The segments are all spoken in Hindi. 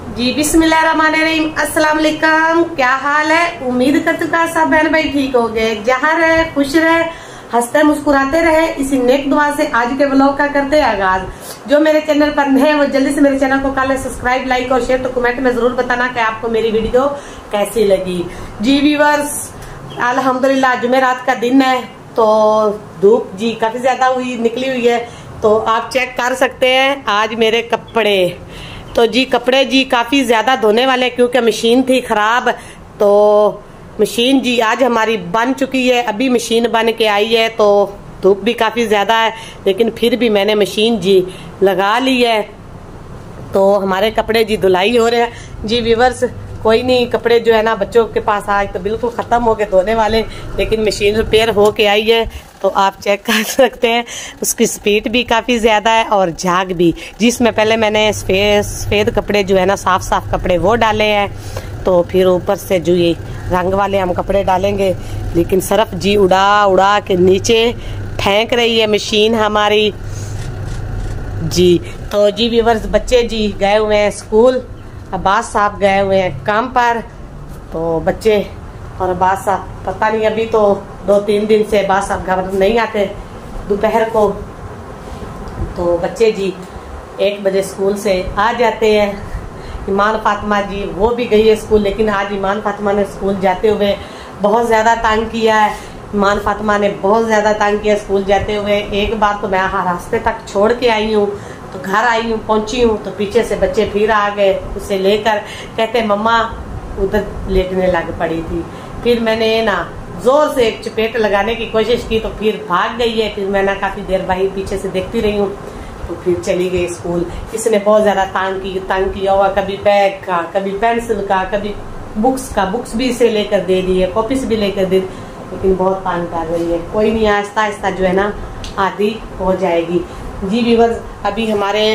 जी बिस्मिल्लाहिर्रहमानिर्रहीम, अस्सलाम वालेकुम। क्या हाल है? उम्मीद करती हूँ सब बहन भाई ठीक हो गए। जहाँ रहे खुश रहे, हंसते मुस्कुराते रहे, इसी नेक दुआ से आज के ब्लॉग का करते हैं आगाज। जो मेरे चैनल पर नए हैं वो जल्दी से मेरे चैनल को कर ले सब्सक्राइब, लाइक और शेयर। तो कमेंट में जरूर बताना कि आपको मेरी वीडियो कैसी लगी। जी व्यूअर्स, अल्हम्दुलिल्लाह जुमेरात का दिन है तो धूप जी काफी ज्यादा निकली हुई है, तो आप चेक कर सकते हैं आज मेरे कपड़े। तो जी कपड़े जी काफी ज्यादा धोने वाले क्योंकि मशीन थी खराब, तो मशीन जी आज हमारी बन चुकी है। अभी मशीन बन के आई है तो धूप भी काफी ज्यादा है, लेकिन फिर भी मैंने मशीन जी लगा ली है। तो हमारे कपड़े जी धुलाई हो रहे हैं। जी व्यूअर्स, कोई नहीं, कपड़े जो है ना बच्चों के पास आज तो बिल्कुल खत्म हो गए धोने वाले, लेकिन मशीन रिपेयर हो के आई है तो आप चेक कर सकते हैं। उसकी स्पीड भी काफी ज्यादा है और झाग भी। जिसमें पहले मैंने सफेद कपड़े जो है ना साफ कपड़े वो डाले हैं, तो फिर ऊपर से जो ये रंग वाले हम कपड़े डालेंगे। लेकिन सरफ जी उड़ा उड़ा के नीचे फेंक रही है मशीन हमारी जी। तो जी व्यूअर्स, बच्चे जी गए हुए हैं स्कूल, अब्बास साहब गए हुए हैं काम पर। तो बच्चे और अब्बास साहब पता नहीं, अभी तो 2-3 दिन से अब्बास साहब घर नहीं आते दोपहर को। तो बच्चे जी 1 बजे स्कूल से आ जाते हैं। ईमान फातिमा जी वो भी गई है स्कूल, लेकिन आज ईमान फातिमा ने स्कूल जाते हुए बहुत ज़्यादा तंग किया है। ईमान फातिमा ने बहुत ज़्यादा तंग किया स्कूल जाते हुए। एक बार तो मैं रास्ते तक छोड़ के आई हूँ, तो घर आई हूँ, पहुंची हूँ तो पीछे से बच्चे फिर आ गए उसे लेकर, कहते मम्मा उधर लेटने लग पड़ी थी। फिर मैंने ना जोर से एक चपेट लगाने की कोशिश की तो फिर भाग गई है। फिर मैं ना काफी देर भाई पीछे से देखती रही हूँ, तो फिर चली गई स्कूल। इसने बहुत ज्यादा तंग किया हुआ, कभी बैग का, कभी पेंसिल का, कभी बुक्स का। बुक्स भी इसे लेकर दे दी है, कॉपीज भी लेकर दे दी, लेकिन बहुत तंग कर रही है। कोई नहीं, आहिस्ता आहिस्ता जो है ना आधी हो जाएगी। जी व्यूअर्स, अभी हमारे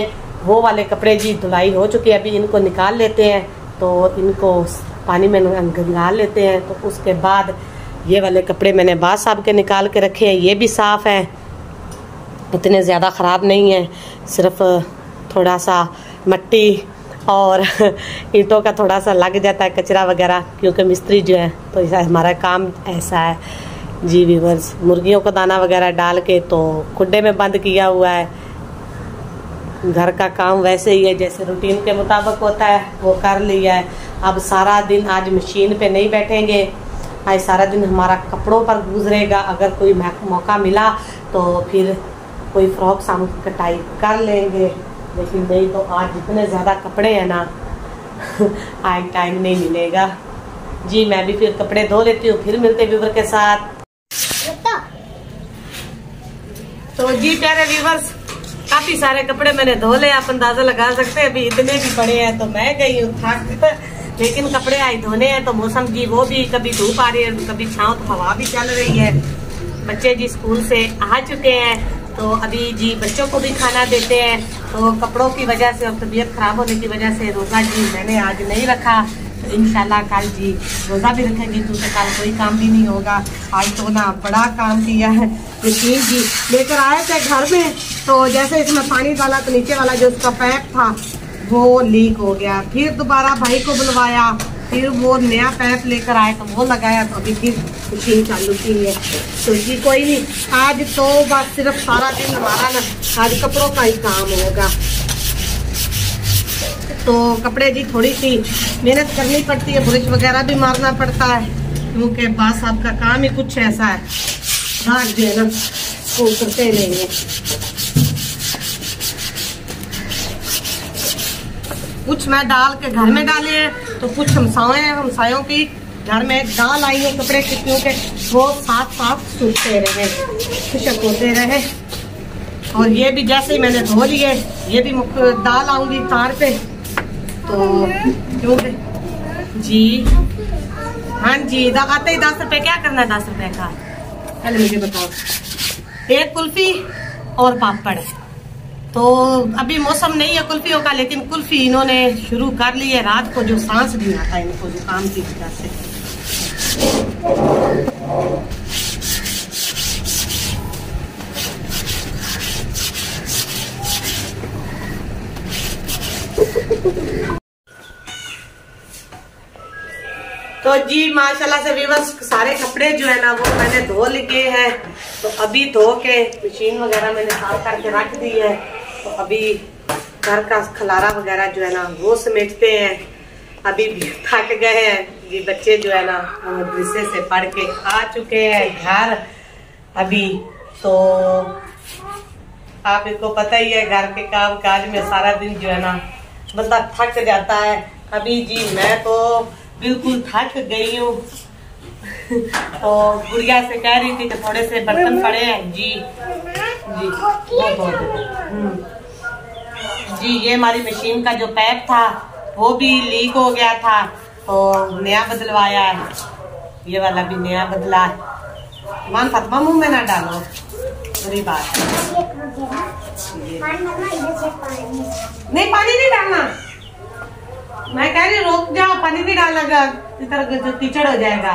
वो वाले कपड़े जी धुलाई हो चुके हैं, अभी इनको निकाल लेते हैं। तो इनको पानी में निकाल लेते हैं, तो उसके बाद ये वाले कपड़े मैंने अब्बास साहब के निकाल के रखे हैं। ये भी साफ़ हैं, इतने ज़्यादा ख़राब नहीं है, सिर्फ थोड़ा सा मट्टी और ईंटों का थोड़ा सा लग जाता है कचरा वगैरह, क्योंकि मिस्त्री जो है तो ऐसा हमारा काम ऐसा है। जी व्यूअर्स, मुर्गियों को दाना वगैरह डाल के तो खुड्डे में बंद किया हुआ है। घर का काम वैसे ही है जैसे रूटीन के मुताबिक होता है, वो कर लिया है। अब सारा दिन आज मशीन पे नहीं बैठेंगे, आज सारा दिन हमारा कपड़ों पर गुजरेगा। अगर कोई मौका मिला तो फिर कोई फ्रॉक साम कटाई कर लेंगे, लेकिन नहीं तो आज इतने ज़्यादा कपड़े हैं ना आज टाइम नहीं मिलेगा। जी मैं भी फिर कपड़े धो लेती हूँ, फिर मिलते व्यूवर के साथ। तो जी प्यारे व्यूवर्स, काफी सारे कपड़े मैंने धो ले, आप अंदाजा लगा सकते हैं। अभी इतने भी पड़े हैं तो मैं गई हूँ थक, लेकिन कपड़े आज धोने हैं। तो मौसम जी वो भी कभी धूप आ रही है, कभी छांव, तो हवा भी चल रही है। बच्चे जी स्कूल से आ चुके हैं, तो अभी जी बच्चों को भी खाना देते हैं। तो कपड़ों की वजह से और तबीयत खराब होने की वजह से रोजा जी मैंने आज नहीं रखा। तो इंशाल्लाह कल जी रोजा भी रखेंगे, क्योंकि कल कोई काम भी नहीं होगा। आज तो ना बड़ा काम किया है। मशीन जी लेकर आए थे घर में, तो जैसे इसमें पानी डाला तो नीचे वाला जो उसका पैप था वो लीक हो गया। फिर दोबारा भाई को बुलवाया, फिर वो नया पैप लेकर आए तो वो लगाया, तो अभी फिर मशीन चालू की है। तो जी कोई नहीं, आज तो बस सिर्फ सारा दिन हमारा ना आज कपड़ों का ही काम होगा। तो कपड़े जी थोड़ी सी मेहनत करनी पड़ती है, ब्रश वगैरह भी मारना पड़ता है, क्योंकि अब्बास साहब का काम ही कुछ ऐसा है, रात जो है ना वो करते नहीं है। कुछ मैं डाल के घर में डाले हैं, तो कुछ हमसायों की घर में डाल आई है कपड़े की, क्योंकि वो साफ सूखते रहे, खुशक होते रहे। और ये भी जैसे ही मैंने धो लिए, ये भी डाल आऊंगी तार पे। तो क्योंकि जी हाँ जी आते ही 10 रुपए, क्या करना है 10 रुपए का, पहले मुझे बताओ। एक कुल्फी और पापड़। तो अभी मौसम नहीं है कुल्फियों का, लेकिन कुल्फी इन्होंने शुरू कर ली है। रात को जो सांस भी आता है इनको जुकाम की वजह से। तो जी माशाल्लाह से व्यूअर्स सारे कपड़े जो है ना वो मैंने धो लिए हैं। तो अभी धो के मशीन वगैरह मैंने साफ करके रख दी है। तो अभी घर का खलारा वगैरह जो है ना वो समेटते हैं। अभी भी थक गए हैं जी, बच्चे जो है ना मदरसे से पढ़ के आ चुके हैं घर अभी। तो आप इनको पता ही है घर के काम काज में सारा दिन जो है ना बंदा थक जाता है। अभी जी मैं तो बिल्कुल थक गई हूँ। तो गुड़िया से कह रही थी कि थोड़े से बर्तन पड़े हैं जी जी ये हमारी मशीन का जो पैप था वो भी लीक हो गया था, तो नया बदलवाया है। ये वाला भी नया बदला है। मान फातिमा मुंह में ना डालो, बुरी बात नहीं, पानी नहीं डालना। मैं कह रही रोक जाओ, पानी नहीं डालना, इधर जो कीचड़ हो जाएगा।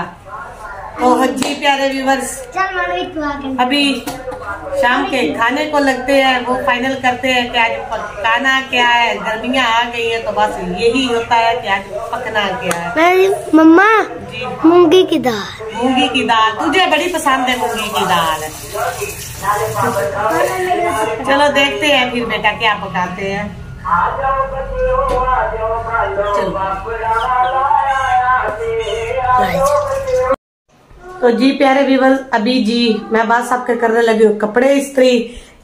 तो जी प्यारे व्यूअर्स अभी शाम के खाने को लगते हैं, वो फाइनल करते हैं कि आज पकाना क्या है। गर्मियाँ आ गई है तो बस यही होता है कि आज पकना क्या है। मम्मा जी मूंगी की दाल, मूंगी की दाल तुझे बड़ी पसंद है मूंगी की दाल। चलो देखते हैं फिर बेटा क्या पकाते हैं। तो जी प्यारे व्यूअर्स अभी जी मैं बात सबके करने लगी हूँ कपड़े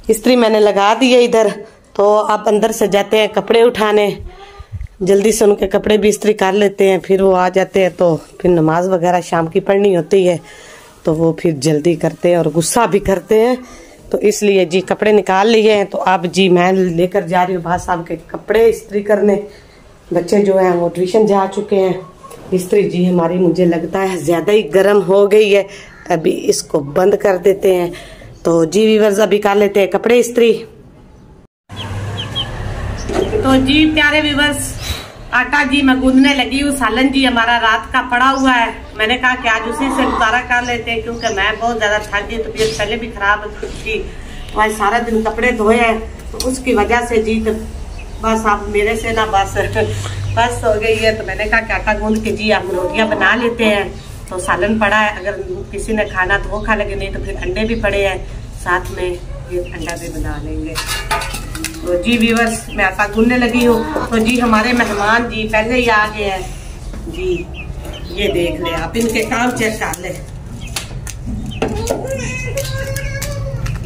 इस्त्री मैंने लगा दी है इधर। तो आप अंदर से जाते हैं कपड़े उठाने, जल्दी से उनके कपड़े भी इस्त्री कर लेते हैं। फिर वो आ जाते हैं तो फिर नमाज वगैरह शाम की पढ़नी होती है, तो वो फिर जल्दी करते हैं और गुस्सा भी करते हैं। तो इसलिए जी कपड़े निकाल लिए हैं। तो अब जी मैं लेकर जा रही हूँ बात साहब के कपड़े इस्त्री करने। बच्चे जो हैं वो ट्यूशन जा चुके हैं। इस्त्री जी हमारी मुझे लगता है ज्यादा ही गर्म हो गई है, अभी इसको बंद कर देते हैं। तो जी व्यूअर्स अभी कर लेते हैं कपड़े इस्त्री। तो जी प्यारे व्यूअर्स आटा जी मैं गूंदने लगी हूँ। सालन जी हमारा रात का पड़ा हुआ है, मैंने कहा कि आज उसी से गुजारा कर लेते हैं क्योंकि मैं बहुत ज्यादा थक गई, तबीयत पहले भी खराब थी। तो आज सारा दिन कपड़े धोए हैं, तो उसकी वजह से जी तो बस आप मेरे से ना बस हो गई है। तो मैंने कहा कि आटा गूंद के जी आप रोटियां बना लेते हैं। तो सालन पड़ा है, अगर किसी ने खाना तो वो खा लेंगे, नहीं तो फिर अंडे भी पड़े हैं साथ में, ये अंडा भी बना लेंगे। तो जी व्यूअर्स मैं आटा गूंदने लगी हूँ। तो जी हमारे मेहमान जी पहले ही आ गए हैं जी, ये देख ले आप, इनके काम चेक कर ले।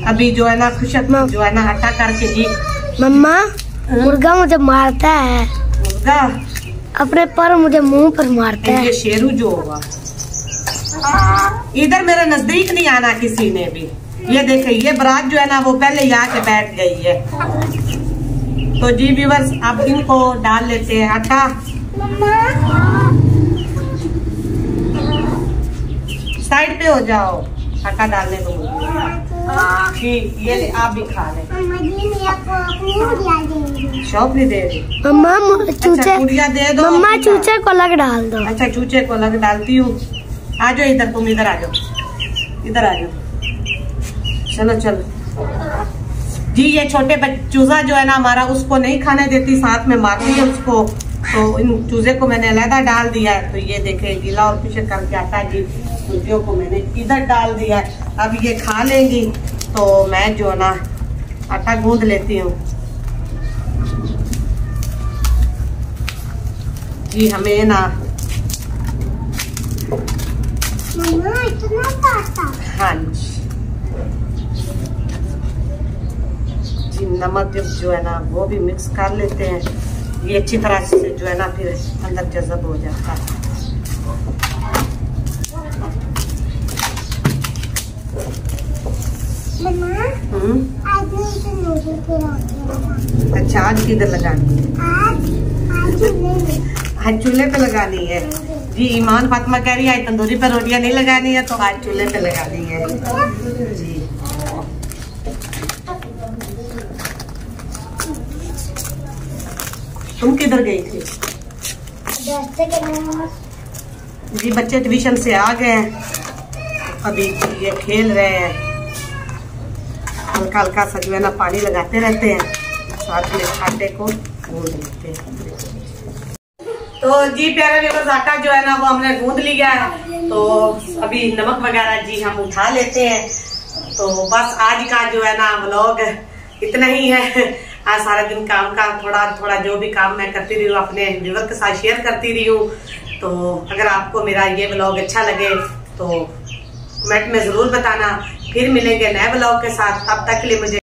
अभी जो है ना खुशक जो है ना आटा करके जी। मम्मा मुर्गा मुझे मारता है, मुर्गा अपने पर मुझे मुंह पर मारता है। ये शेरू जो होगा, इधर मेरे नजदीक नहीं आना किसी ने भी। ये देखे ये बारात जो है ना वो पहले ही आके बैठ गई है। तो जी व्यूअर्स अब इनको डाल लेते हैं आटा। साइड पे हो जाओ, आटा डालने को जी। ये आप भी खा लें। शौक नहीं दे रही मम्मा, चूचे गुड़िया दे दो। मम्मा चूचे को अलग डाल दो। अच्छा चूचे को अलग डालती हूँ। आ जाओ इधर, तुम इधर आ जाओ, इधर आ जाओ। चलो चलो जी। ये छोटे चूजा जो है ना हमारा, उसको नहीं खाने देती, साथ में मारती है उसको। तो इन चूजे को मैंने अलहदा डाल दिया है। तो ये देखे गीला और कुछ करके आटा जी मुर्गियों को मैंने इधर डाल दिया है। अब ये खा लेंगी तो मैं जो ना आटा गूंद लेती हूँ जी। हमें ना हाँ जी नमक जो है ना वो भी मिक्स कर लेते हैं। ये अच्छी तरह से जो है ना फिर अंदर जज़ब हो जाता है। अच्छा आज किधर लगानी है? आज चूल्हे पे लगानी है जी। ईमान फातिमा कह रही है आज तंदूरी पे रोटियां नहीं लगानी है, तो आज चूल्हे पे लगानी है जी। तुम किधर गई थी जी? बच्चे ट्यूशन से आ गए हैं, अभी ये खेल रहे हैं। हल्का हल्का सा जो है ना पानी लगाते रहते हैं, साथ में आटे को गूंद लेते हैं। तो जी प्यारे व्यूअर्स, आटा जो है ना वो हमने गूंद लिया है। तो अभी नमक वगैरह जी हम उठा लेते हैं। तो बस आज का जो है ना व्लॉग इतना ही है। आज सारा दिन काम का थोड़ा थोड़ा जो भी काम मैं करती रही हूँ अपने व्यूअर के साथ शेयर करती रही हूँ। तो अगर आपको मेरा ये व्लॉग अच्छा लगे तो कमेंट में जरूर बताना। फिर मिलेंगे नए व्लॉग के साथ, तब तक के लिए मुझे